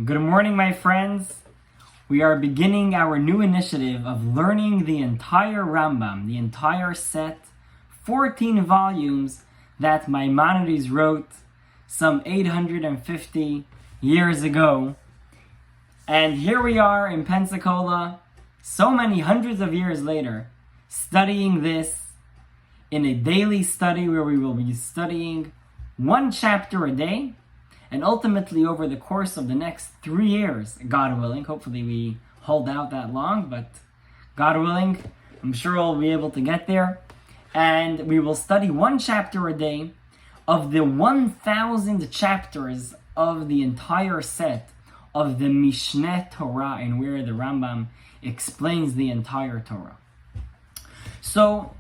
Good morning, my friends. We are beginning our new initiative of learning the entire Rambam, the entire set, 14 volumes that Maimonides wrote some 850 years ago. And here we are in Pensacola, so many hundreds of years later, studying this in a daily study where we will be studying one chapter a day. And ultimately, over the course of the next 3 years, God willing, hopefully we hold out that long, but God willing, I'm sure we'll be able to get there. And we will study one chapter a day of the 1,000 chapters of the entire set of the Mishna Torah, and where the Rambam explains the entire Torah. So,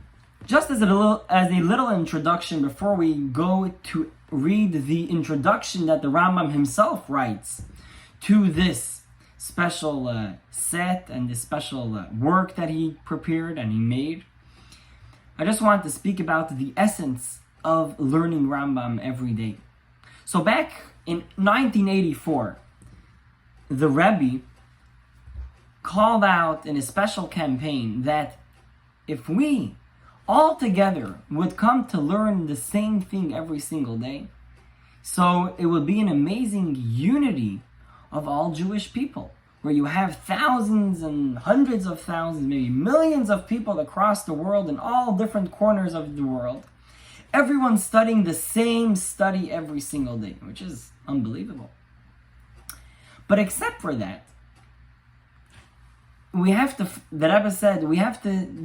just as a little introduction before we go to read the introduction that the Rambam himself writes to this special set and this special work that he prepared and he made, I just want to speak about the essence of learning Rambam every day. So back in 1984, the Rebbe called out in a special campaign that if we all together would come to learn the same thing every single day, so it would be an amazing unity of all Jewish people, where you have thousands and hundreds of thousands, maybe millions of people across the world in all different corners of the world, everyone studying the same study every single day, which is unbelievable. But except for that, the Rebbe said,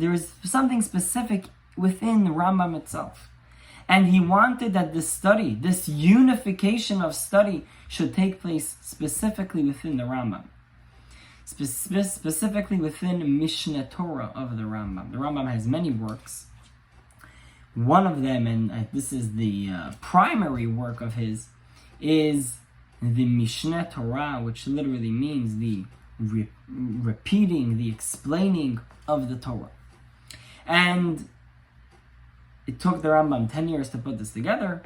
there's something specific within the Rambam itself. And he wanted that this study, this unification of study, should take place specifically within the Rambam. Specifically within Mishna Torah of the Rambam. The Rambam has many works. One of them, and this is the primary work of his, is the Mishna Torah, which literally means the repeating, the explaining of the Torah. And it took the Rambam 10 years to put this together.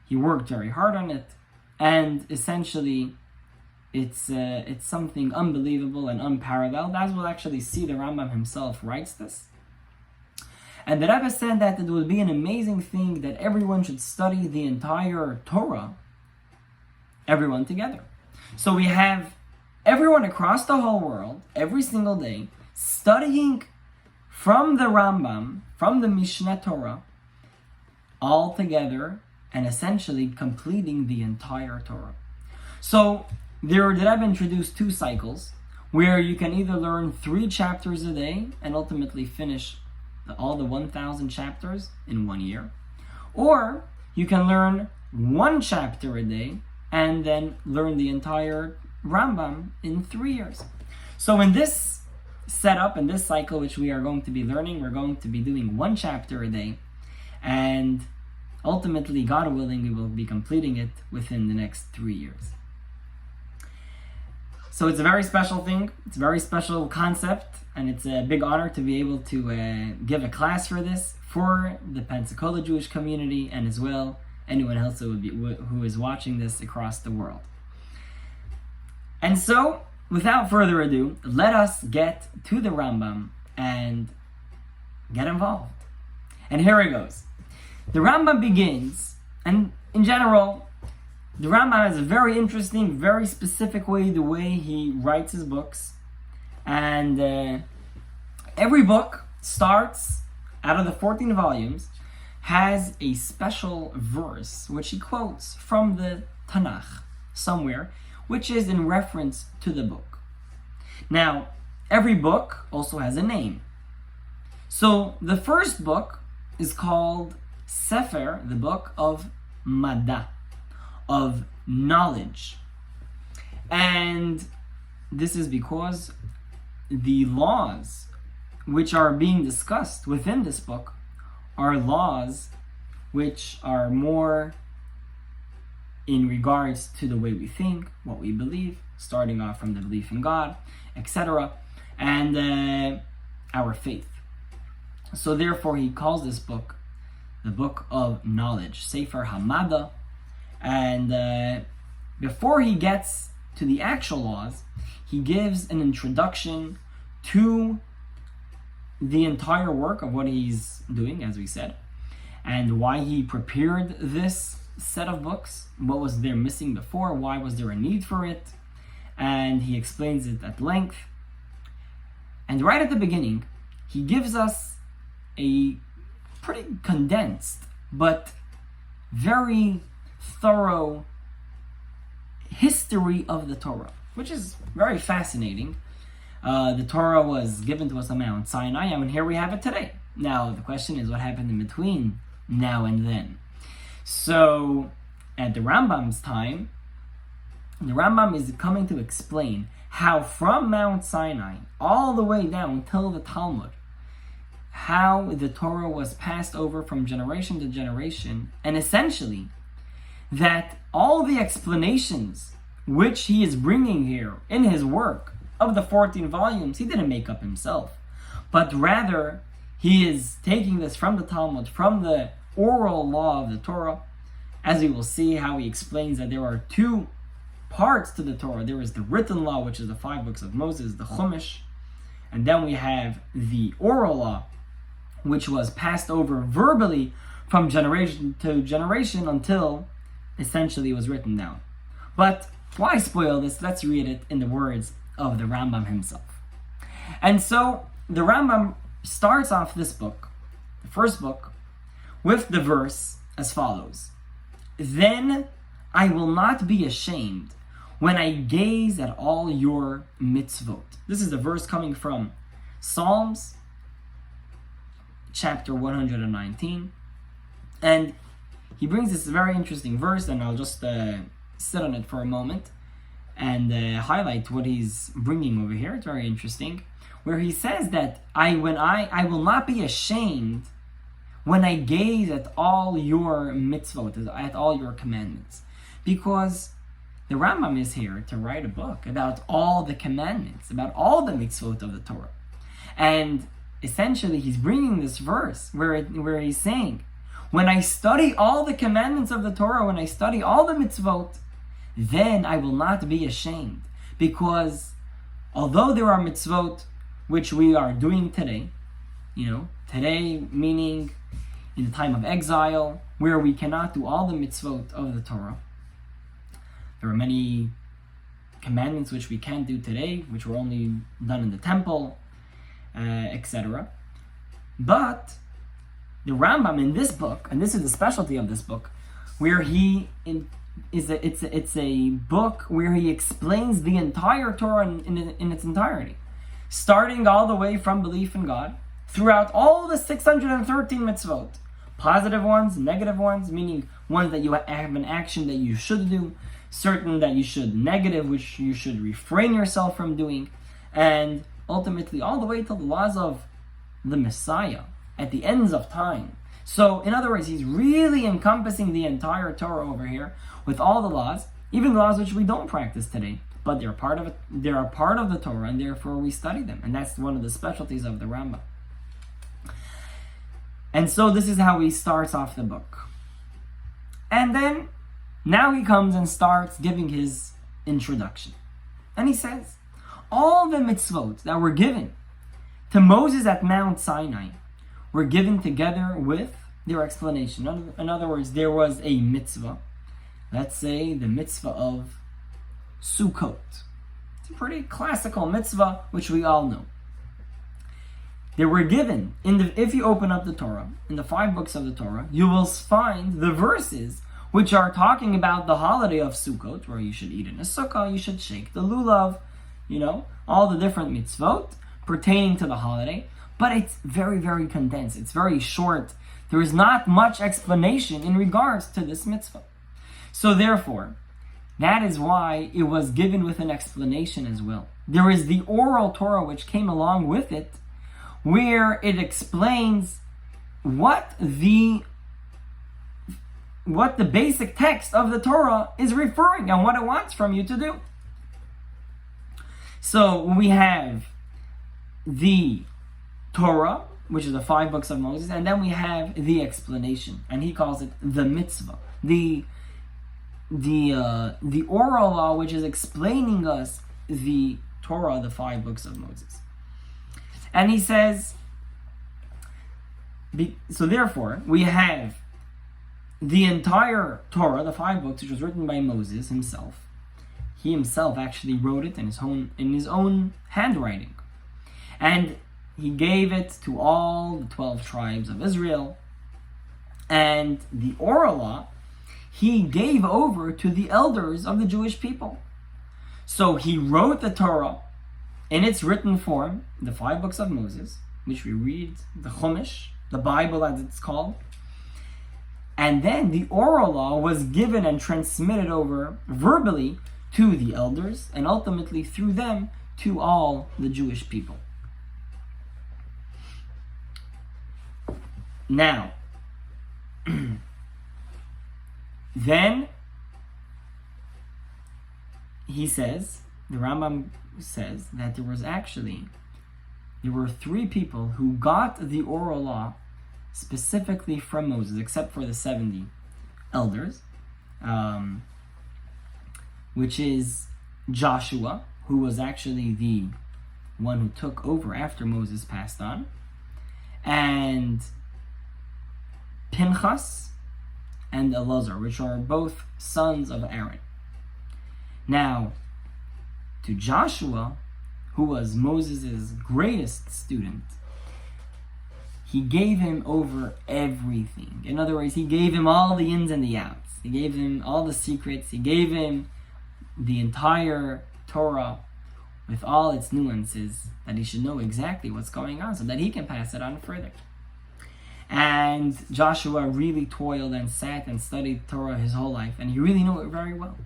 He worked very hard on it, and essentially it's something unbelievable and unparalleled, as we'll actually see. The Rambam himself writes this. And the Rebbe said that it would be an amazing thing that everyone should study the entire Torah, everyone together. So we have everyone across the whole world, every single day, studying from the Rambam, from the Mishna Torah, all together, and essentially completing the entire Torah. So, the Rebbe introduced 2 cycles, where you can either learn 3 chapters a day, and ultimately finish all the 1,000 chapters in 1 year, or you can learn 1 chapter a day, and then learn the entire Rambam in 3 years. So in this setup, in this cycle which we are going to be learning, we're going to be doing 1 chapter a day, and ultimately, God willing, we will be completing it within the next 3 years. So it's a very special thing, it's a very special concept, and it's a big honor to be able to give a class for this for the Pensacola Jewish community, and as well anyone else who is watching this across the world. And so, without further ado, let us get to the Rambam and get involved. And here it goes. The Rambam begins, and in general, the Rambam has a very interesting, very specific way he writes his books. And every book starts, out of the 14 volumes, has a special verse which he quotes from the Tanakh somewhere, which is in reference to the book. Now, every book also has a name. So the first book is called Sefer, the book of Mada, of knowledge. And this is because the laws which are being discussed within this book are laws which are more in regards to the way we think, what we believe, starting off from the belief in God, etc., and our faith. So therefore he calls this book the book of knowledge, Sefer Hamada. And before he gets to the actual laws, he gives an introduction to the entire work of what he's doing, as we said, and why he prepared this set of books, what was there missing before, why was there a need for it, and he explains it at length. And right at the beginning, he gives us a pretty condensed but very thorough history of the Torah, which is very fascinating. The Torah was given to us on Mount Sinai, and here we have it today. Now, the question is, what happened in between now and then? So, at the Rambam's time, the Rambam is coming to explain how from Mount Sinai all the way down till the Talmud, how the Torah was passed over from generation to generation, and essentially that all the explanations which he is bringing here in his work of the 14 volumes, he didn't make up himself, but rather he is taking this from the Talmud, from the oral law of the Torah. As we will see, how he explains that there are two parts to the Torah. There is the written law, which is the 5 books of Moses, the Chumash, and then we have the oral law, which was passed over verbally from generation to generation until essentially it was written down. But why spoil this? Let's read it in the words of the Rambam himself. And so the Rambam starts off this book, the first book, with the verse as follows: "Then I will not be ashamed when I gaze at all your mitzvot." This is the verse coming from Psalms chapter 119, and he brings this very interesting verse, and I'll just sit on it for a moment and highlight what he's bringing over here. It's very interesting, where he says that I will not be ashamed when I gaze at all your mitzvot, at all your commandments, because the Rambam is here to write a book about all the commandments, about all the mitzvot of the Torah, and essentially he's bringing this verse where he's saying, when I study all the commandments of the Torah, when I study all the mitzvot, then I will not be ashamed. Because although there are mitzvot which we are doing today, today meaning in the time of exile, where we cannot do all the mitzvot of the Torah, there are many commandments which we can't do today, which were only done in the temple, etc. But the Rambam in this book, and this is the specialty of this book, where it's a book where he explains the entire Torah in its entirety, starting all the way from belief in God, throughout all the 613 mitzvot, positive ones, negative ones, meaning ones that you have an action that you should do, certain that you should negative, which you should refrain yourself from doing, and ultimately all the way to the laws of the Messiah at the ends of time. So in other words, he's really encompassing the entire Torah over here with all the laws, even the laws which we don't practice today, but they're part of it. They are part of the Torah, and therefore we study them, and that's one of the specialties of the Rambam. And so this is how he starts off the book. And then now he comes and starts giving his introduction. And he says, all the mitzvot that were given to Moses at Mount Sinai were given together with their explanation. In other words, there was a mitzvah. Let's say the mitzvah of Sukkot. It's a pretty classical mitzvah, which we all know. They were given, if you open up the Torah, in the 5 books of the Torah, you will find the verses which are talking about the holiday of Sukkot, where you should eat in a sukkah, you should shake the lulav, all the different mitzvot pertaining to the holiday. But it's very, very condensed. It's very short. There is not much explanation in regards to this mitzvah. So therefore, that is why it was given with an explanation as well. There is the oral Torah which came along with it, where it explains what the basic text of the Torah is referring and what it wants from you to do. So we have the Torah, which is the 5 books of Moses, and then we have the explanation, and he calls it the mitzvah, the the oral law, which is explaining us the Torah, the 5 books of Moses. And he says, so therefore, we have the entire Torah, the 5 books, which was written by Moses himself. He himself actually wrote it in his own handwriting. And he gave it to all the 12 tribes of Israel. And the oral law, he gave over to the elders of the Jewish people. So he wrote the Torah in its written form, the 5 books of Moses, which we read, the Chumash, the Bible as it's called. And then the oral law was given and transmitted over verbally to the elders, and ultimately through them to all the Jewish people. Now, then he says, the Rambam says that there were 3 people who got the oral law specifically from Moses, except for the 70 elders, which is Joshua, who was actually the one who took over after Moses passed on, and Pinchas and Elazar, which are both sons of Aaron. Now, to Joshua, who was Moses' greatest student, he gave him over everything. In other words, he gave him all the ins and the outs. He gave him all the secrets. He gave him the entire Torah with all its nuances, that he should know exactly what's going on so that he can pass it on further. And Joshua really toiled and sat and studied Torah his whole life, and he really knew it very well.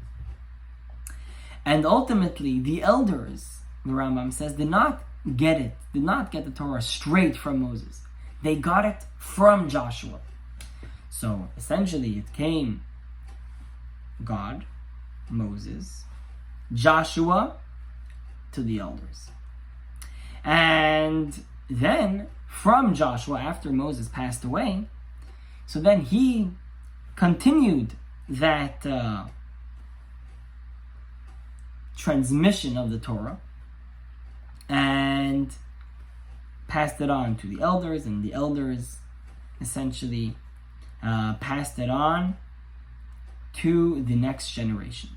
And ultimately, the elders, the Rambam says, did not get the Torah straight from Moses. They got it from Joshua. So essentially it came God, Moses, Joshua to the elders. And then from Joshua, after Moses passed away, so then he continued that transmission of the Torah and passed it on to the elders, and the elders essentially passed it on to the next generation.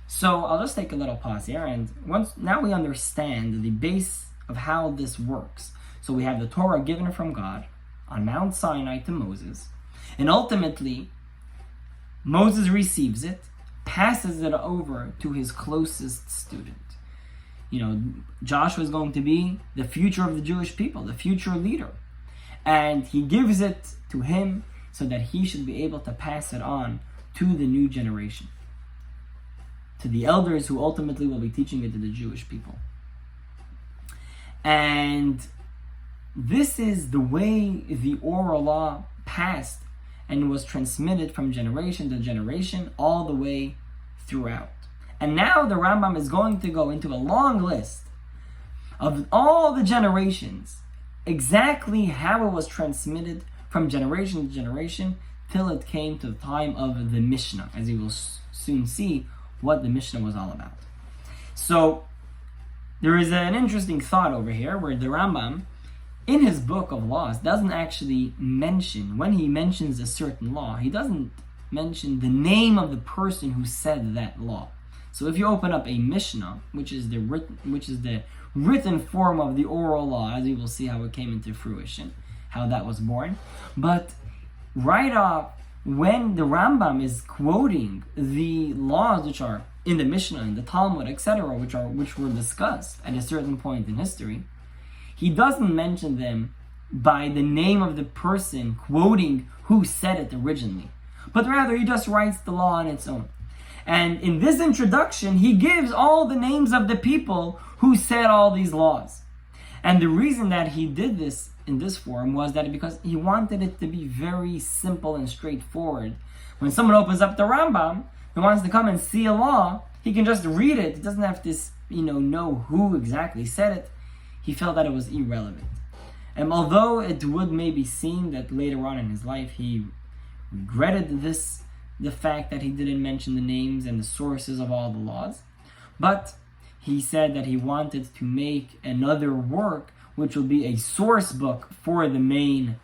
So I'll just take a little pause here, and now we understand the base of how this works. So we have the Torah given from God on Mount Sinai to Moses, and ultimately Moses receives it, passes it over to his closest student. You know, Joshua is going to be the future of the Jewish people, the future leader. And he gives it to him so that he should be able to pass it on to the new generation, to the elders who ultimately will be teaching it to the Jewish people. And this is the way the oral law passed and was transmitted from generation to generation all the way throughout. And now the Rambam is going to go into a long list of all the generations, exactly how it was transmitted from generation to generation till it came to the time of the Mishnah, as you will soon see what the Mishnah was all about. So there is an interesting thought over here where the Rambam, in his book of laws, doesn't actually mention, when he mentions a certain law, he doesn't mention the name of the person who said that law. So if you open up a Mishnah, which is the written form of the oral law, as you will see how it came into fruition, how that was born. But right off, when the Rambam is quoting the laws which are in the Mishnah, in the Talmud, etc., which were discussed at a certain point in history, he doesn't mention them by the name of the person quoting who said it originally, but rather he just writes the law on its own. And in this introduction, he gives all the names of the people who said all these laws. And the reason that he did this in this form was that because he wanted it to be very simple and straightforward. When someone opens up the Rambam and wants to come and see a law, he can just read it. He doesn't have to know who exactly said it. He felt that it was irrelevant. And although it would maybe seem that later on in his life he regretted this the fact that he didn't mention the names and the sources of all the laws, but he said that he wanted to make another work which will be a source book for the main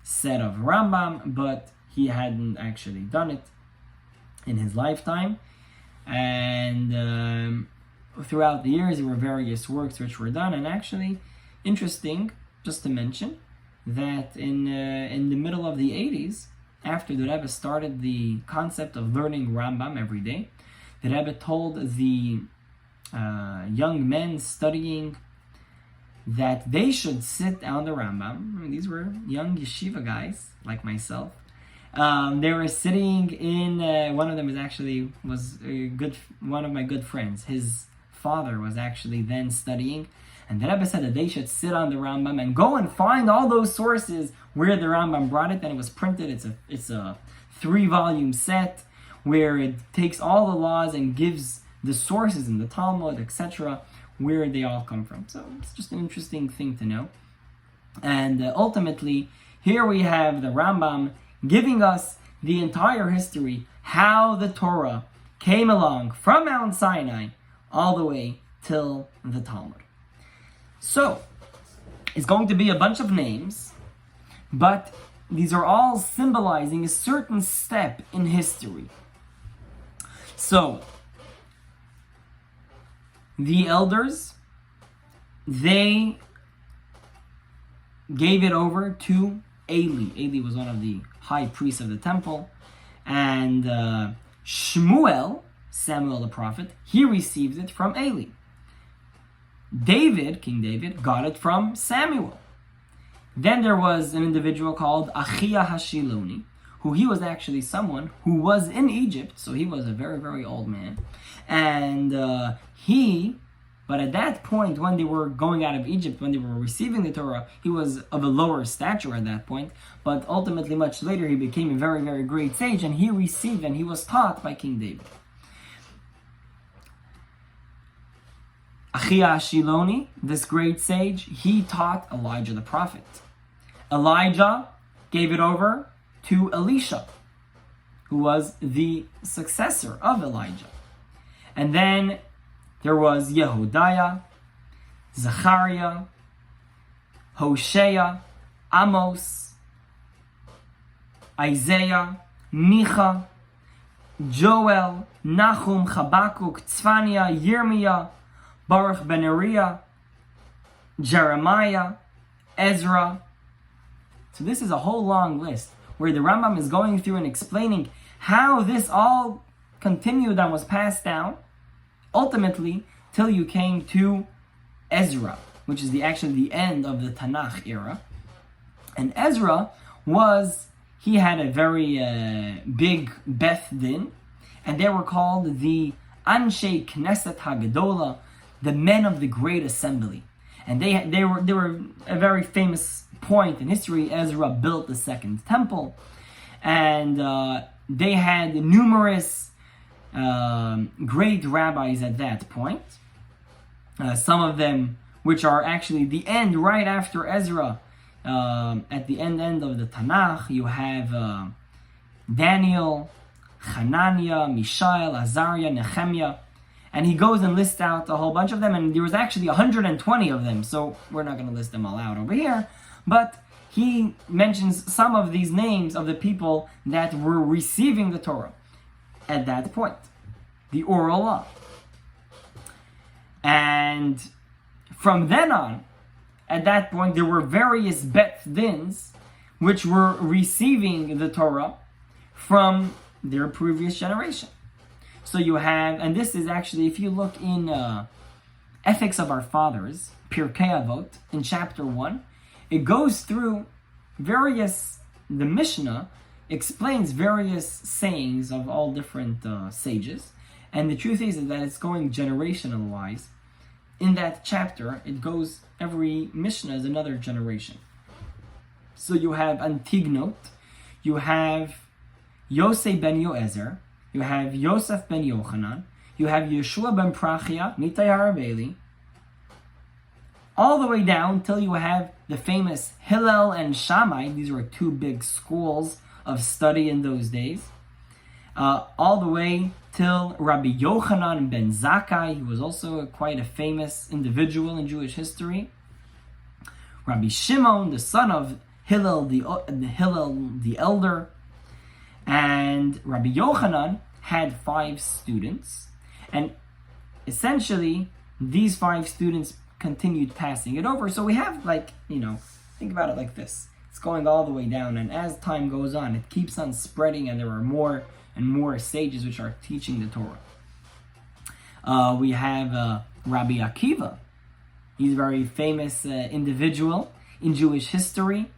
set of Rambam, but he hadn't actually done it in his lifetime. And throughout the years, there were various works which were done. And actually, interesting, just to mention, that in the middle of the 80s, after the Rebbe started the concept of learning Rambam every day, the Rebbe told the young men studying that they should sit down the Rambam. I mean, these were young yeshiva guys like myself. They were sitting in. One of them was one of my good friends. His father was actually then studying, and the Rebbe said that they should sit on the Rambam and go and find all those sources where the Rambam brought it. And it was printed. It's a 3-volume set where it takes all the laws and gives the sources in the Talmud, etc., where they all come from. So it's just an interesting thing to know. And ultimately, here we have the Rambam giving us the entire history, how the Torah came along from Mount Sinai all the way till the Talmud. So, it's going to be a bunch of names, but these are all symbolizing a certain step in history. So, the elders, they gave it over to Eli. Eli was one of the high priests of the temple. And Shmuel, Samuel the prophet, he received it from Eli. David, King David, got it from Samuel. Then there was an individual called Achia Hashiloni, who he was actually someone who was in Egypt, so he was a very, very old man. And but at that point, when they were going out of Egypt, when they were receiving the Torah, he was of a lower stature at that point. But ultimately, much later, he became a very, very great sage, and he received and he was taught by King David. Achia Shiloni, this great sage, he taught Elijah the prophet. Elijah gave it over to Elisha, who was the successor of Elijah. And then there was Yehudiah, Zechariah, Hosea, Amos, Isaiah, Micha, Joel, Nahum, Habakkuk, Tzfania, Yirmiyah, Baruch ben Uriah, Jeremiah, Ezra. So this is a whole long list where the Rambam is going through and explaining how this all continued and was passed down, ultimately, till you came to Ezra, which is actually the end of the Tanakh era. And Ezra he had a very big Beth Din, and they were called the Anshe Knesset HaGedola, the men of the great assembly. And they were a very famous point in history. Ezra built the second temple, and they had numerous great rabbis at that point. Some of them, which are actually the end, right after Ezra, at the end of the Tanakh, you have Daniel, Hananiah, Mishael, Azariah, Nehemiah, and he goes and lists out a whole bunch of them, and there was actually 120 of them, so we're not going to list them all out over here, but he mentions some of these names of the people that were receiving the Torah at that point, the oral law. And from then on, at that point, there were various Bet Dins which were receiving the Torah from their previous generation. So you have, and this is actually, if you look in Ethics of Our Fathers, Pirkei Avot, in chapter 1, it goes through the Mishnah explains various sayings of all different sages, and the truth is that it's going generational wise. In that chapter, it goes, every Mishnah is another generation. So you have Antignot, you have Yosei ben Yoezer, you have Yosef ben Yochanan, you have Yeshua ben Prachia, Nitai Harabeli, all the way down till you have the famous Hillel and Shammai. These were two big schools of study in those days, all the way till Rabbi Yochanan ben Zakkai. He was also quite a famous individual in Jewish history. Rabbi Shimon, the son of Hillel the elder, and Rabbi Yochanan had 5 students, and essentially these 5 students continued passing it over. So we have, think about it like this. It's going all the way down, and as time goes on, it keeps on spreading, and there are more and more sages which are teaching the Torah. We have Rabbi Akiva. He's a very famous individual in Jewish history.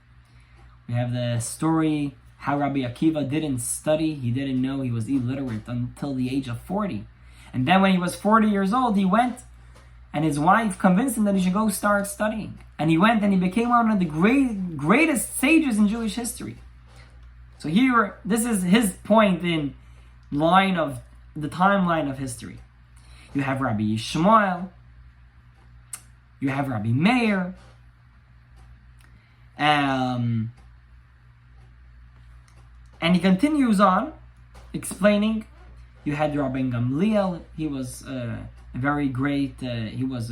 We have the story how Rabbi Akiva didn't study. He didn't know, he was illiterate until the age of 40. And then when he was 40 years old, he went, and his wife convinced him that he should go start studying. And he went and he became one of the greatest sages in Jewish history. So here, this is his point in the timeline of history. You have Rabbi Yishmael, you have Rabbi Meir, and he continues on explaining. You had Rabbi Gamliel. He was a very great. He was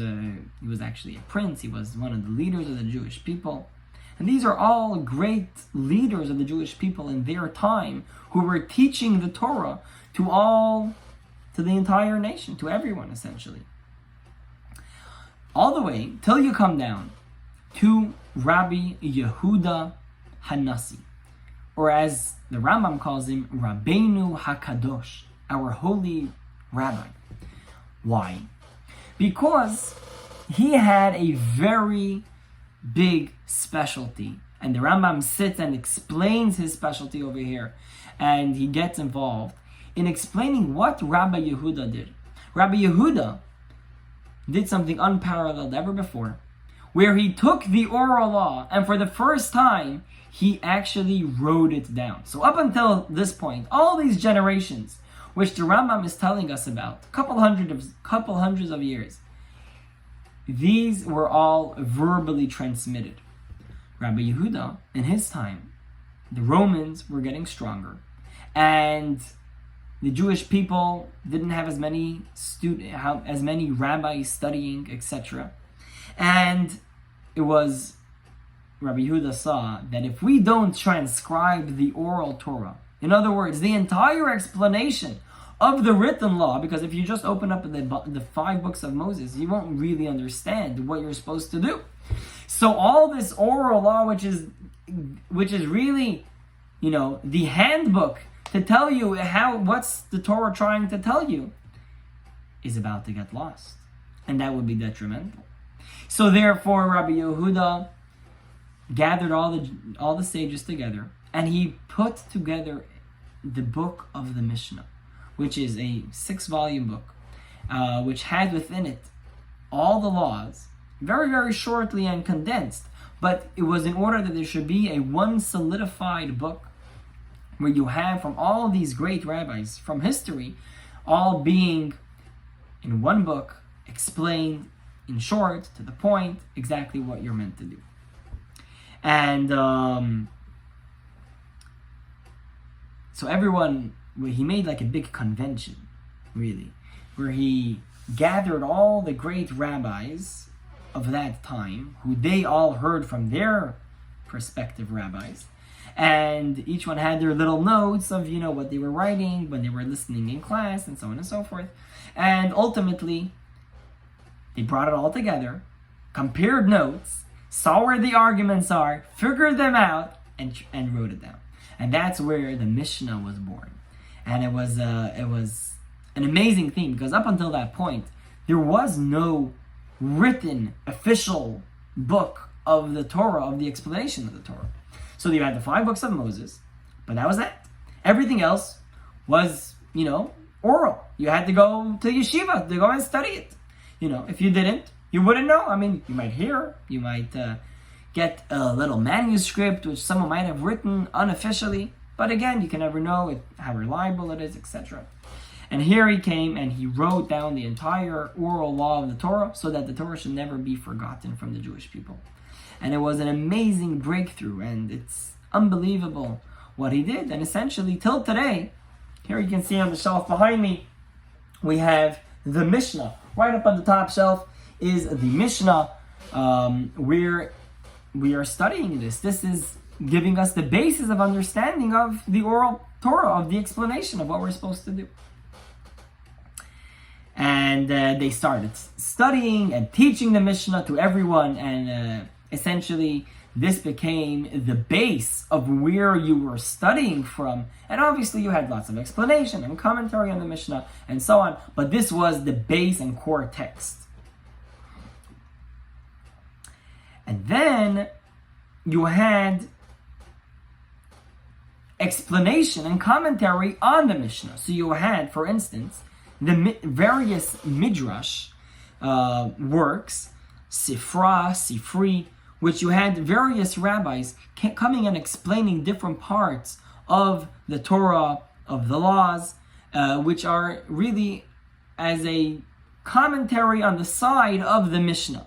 actually a prince. He was one of the leaders of the Jewish people, and these are all great leaders of the Jewish people in their time who were teaching the Torah to the entire nation, to everyone essentially. All the way till you come down to Rabbi Yehuda Hanassi, or as the Rambam calls him, Rabbeinu HaKadosh, our holy rabbi. Why? Because he had a very big specialty, and the Rambam sits and explains his specialty over here, and he gets involved in explaining what Rabbi Yehuda did. Rabbi Yehuda did something unparalleled ever before, where he took the oral law, and for the first time, he actually wrote it down. So up until this point, all these generations, which the Rambam is telling us about, couple hundreds of years, these were all verbally transmitted. Rabbi Yehuda, in his time, the Romans were getting stronger, and the Jewish people didn't have as many rabbis studying, etc. And it was Rabbi Yehuda saw that if we don't transcribe the oral Torah, in other words, the entire explanation of the written law, because if you just open up the 5 books of Moses, you won't really understand what you're supposed to do. So all this oral law, which is really, the handbook to tell you what's the Torah trying to tell you, is about to get lost, and that would be detrimental. So therefore, Rabbi Yehuda gathered all the sages together, and he put together the book of the Mishnah, which is a 6-volume book, which had within it all the laws, very, very shortly and condensed, but it was in order that there should be a one solidified book where you have from all these great rabbis from history, all being in one book, explained in short, to the point, exactly what you're meant to do. And so everyone, he made like a big convention, really, where he gathered all the great rabbis of that time, who they all heard from their respective rabbis, and each one had their little notes of, what they were writing when they were listening in class, and so on and so forth. And ultimately, they brought it all together, compared notes, saw where the arguments are, figured them out, and wrote it down. And that's where the Mishnah was born. And it was an amazing thing, because up until that point, there was no written official book of the Torah, of the explanation of the Torah. So you had the 5 books of Moses, but that was that. Everything else was, oral. You had to go to yeshiva to go and study it. If you didn't, you wouldn't know. I mean, you might hear, you might get a little manuscript which someone might have written unofficially, but again, you can never know how reliable it is, etc. And here he came and he wrote down the entire oral law of the Torah so that the Torah should never be forgotten from the Jewish people. And it was an amazing breakthrough, and it's unbelievable what he did. And essentially, till today, here you can see on the shelf behind me, we have the Mishnah. Right up on the top shelf is the Mishnah, where we are studying this. This is giving us the basis of understanding of the oral Torah, of the explanation of what we're supposed to do. And they started studying and teaching the Mishnah to everyone, and essentially this became the base of where you were studying from. And obviously you had lots of explanation and commentary on the Mishnah and so on, but this was the base and core text. And then you had explanation and commentary on the Mishnah. So you had, for instance, the various midrash works, sifra, sifri, which you had various rabbis coming and explaining different parts of the Torah, of the laws, which are really as a commentary on the side of the Mishnah.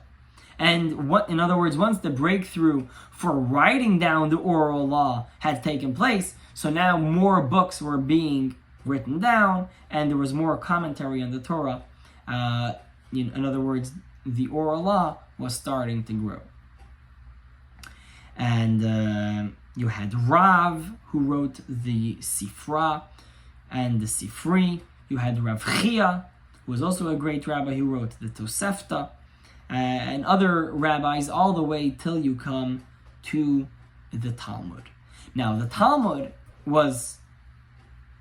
And in other words, once the breakthrough for writing down the oral law had taken place, so now more books were being written down, and there was more commentary on the Torah. In other words, the oral law was starting to grow. And you had Rav, who wrote the Sifra and the Sifri. You had Rav Chia, who was also a great rabbi, who wrote the Tosefta, and other rabbis, all the way till you come to the Talmud. Now, the Talmud was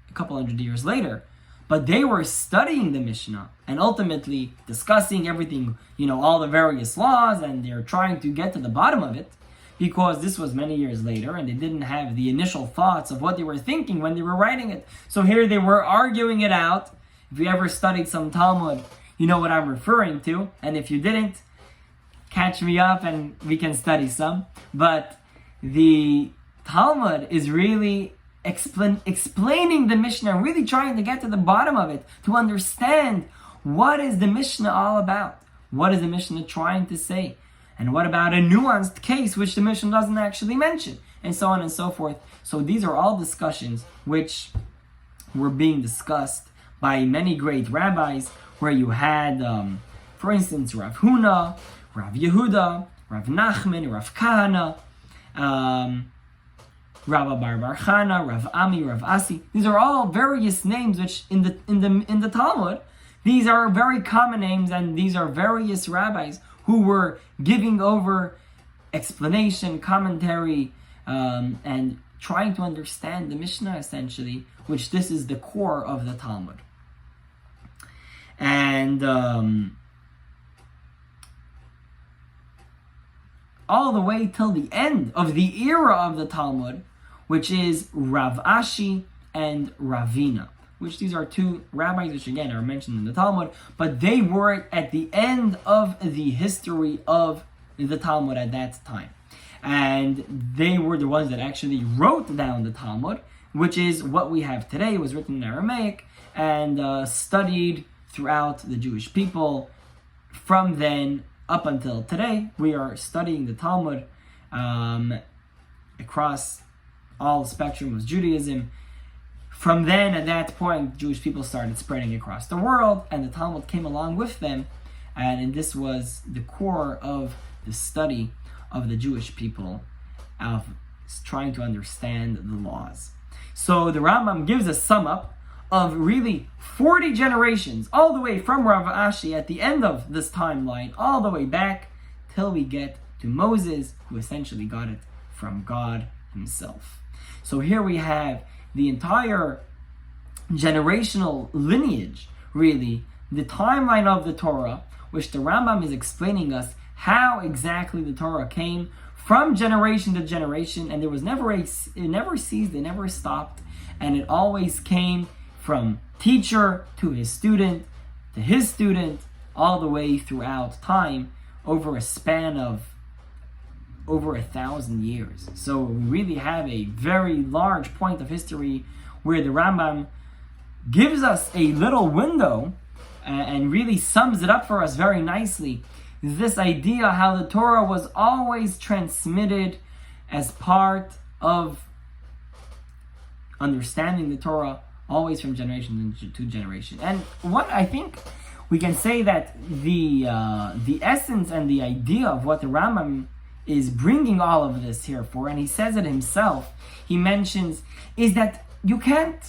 a couple hundred years later, but they were studying the Mishnah and ultimately discussing everything, all the various laws, and they're trying to get to the bottom of it, because this was many years later and they didn't have the initial thoughts of what they were thinking when they were writing it. So here they were arguing it out. If you ever studied some Talmud, you know what I'm referring to, and if you didn't, catch me up and we can study some. But the Talmud is really explaining the Mishnah, really trying to get to the bottom of it, to understand what is the Mishnah all about. What is the Mishnah trying to say? And what about a nuanced case which the Mishnah doesn't actually mention? And so on and so forth. So these are all discussions which were being discussed by many great rabbis, where you had, for instance, Rav Huna, Rav Yehuda, Rav Nachman, Rav Kahana, Rav Bar Chana, Rav Ami, Rav Asi. These are all various names which in the Talmud, these are very common names, and these are various rabbis who were giving over explanation, commentary, and trying to understand the Mishnah, essentially, which this is the core of the Talmud. And all the way till the end of the era of the Talmud, which is Rav Ashi and Ravina, which these are two rabbis which again are mentioned in the Talmud, but they were at the end of the history of the Talmud at that time. And they were the ones that actually wrote down the Talmud, which is what we have today. It was written in Aramaic and studied throughout the Jewish people. From then up until today, we are studying the Talmud across all the spectrum of Judaism. From then, at that point, Jewish people started spreading across the world, and the Talmud came along with them, and this was the core of the study of the Jewish people, of trying to understand the laws. So the Rambam gives a sum up of really 40 generations, all the way from Rav Ashi at the end of this timeline, all the way back till we get to Moses, who essentially got it from God himself. So here we have the entire generational lineage, really, the timeline of the Torah, which the Rambam is explaining us how exactly the Torah came from generation to generation, and there was it never ceased, it never stopped, and it always came from teacher to his student, all the way throughout time, over a span of over 1,000 years. So we really have a very large point of history where the Rambam gives us a little window and really sums it up for us very nicely. This idea how the Torah was always transmitted as part of understanding the Torah always from generation to generation. And what I think we can say that the essence and the idea of what the Rambam is bringing all of this here for, and he says it himself, he mentions, is that you can't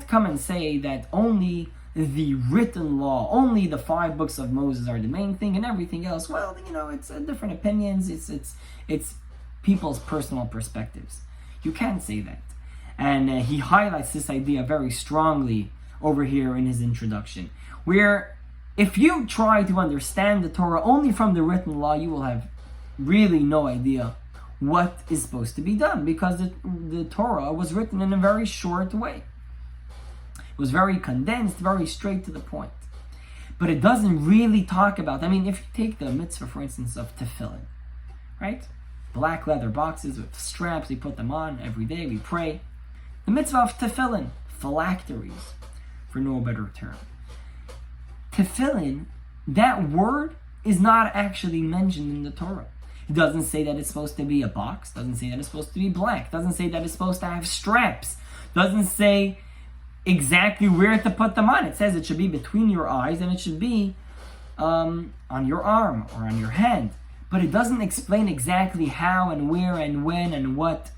come and say that only the written law, only the 5 books of Moses are the main thing, and everything else, well, it's different opinions, it's people's personal perspectives. You can't say that. And he highlights this idea very strongly over here in his introduction, where if you try to understand the Torah only from the written law, you will have really no idea what is supposed to be done, because the Torah was written in a very short way. It was very condensed, very straight to the point. But it doesn't really talk about, if you take the mitzvah, for instance, of tefillin, right? Black leather boxes with straps, we put them on every day, we pray. The mitzvah of tefillin, phylacteries, for no better term. Tefillin, that word is not actually mentioned in the Torah. It doesn't say that it's supposed to be a box, doesn't say that it's supposed to be black, doesn't say that it's supposed to have straps, doesn't say exactly where to put them on. It says it should be between your eyes and it should be on your arm or on your hand. But it doesn't explain exactly how and where and when and what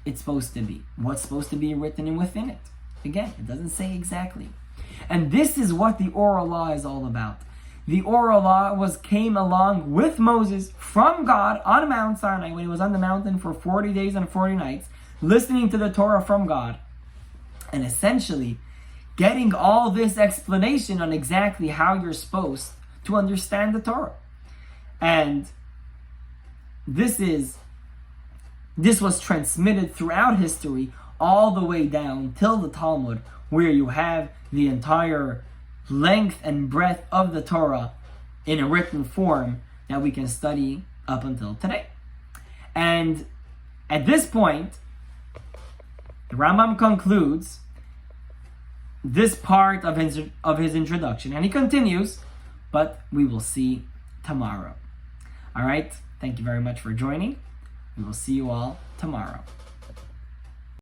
it's supposed to be. What's supposed to be written in within it. Again, it doesn't say exactly. And this is what the oral law is all about. The oral law came along with Moses from God on Mount Sinai when he was on the mountain for 40 days and 40 nights, listening to the Torah from God, and essentially getting all this explanation on exactly how you're supposed to understand the Torah. And this was transmitted throughout history all the way down till the Talmud, where you have the entire length and breadth of the Torah in a written form that we can study up until today. And at this point, the Rambam concludes this part of his introduction, and he continues, but we will see tomorrow. All right, thank you very much for joining. We will see you all tomorrow.